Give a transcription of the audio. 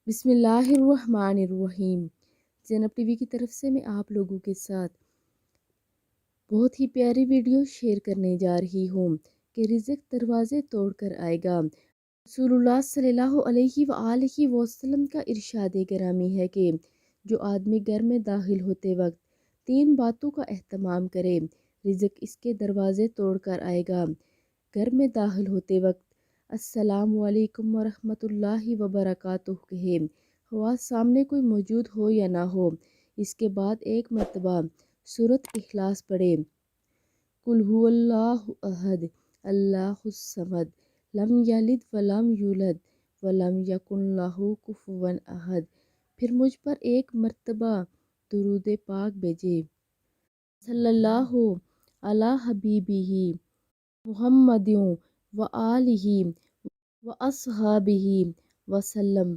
بسم اللہ الرحمن الرحیم۔ زینب ٹی وی کی طرف سے میں آپ لوگوں کے ساتھ بہت ہی پیاری ویڈیو شیئر کرنے جا رہی ہوں کہ رزق دروازے توڑ کر آئے گا۔ رسول اللہ صلی اللہ علیہ وآلہ وسلم کا ارشاد گرامی ہے کہ جو آدمی گھر میں داخل ہوتے وقت 3 باتوں کا اہتمام کرے، رزق اس کے دروازے توڑ کر آئے گا۔ گھر میں داخل ہوتے وقت السلام علیکم ورحمۃ اللہ وبرکاتہ کہے، خواہ سامنے کوئی موجود ہو یا نہ ہو۔ اس کے بعد ایک مرتبہ سورۃ اخلاص پڑھے، قل هو اللہ احد اللہ الصمد لم یلد ولم یولد ولم یکن لہ کفوا احد۔ پھر مجھ پر ایک مرتبہ درود پاک بھیجے، صلی اللہ علی حبیبہ محمد وآلہ واصحابہ وسلم۔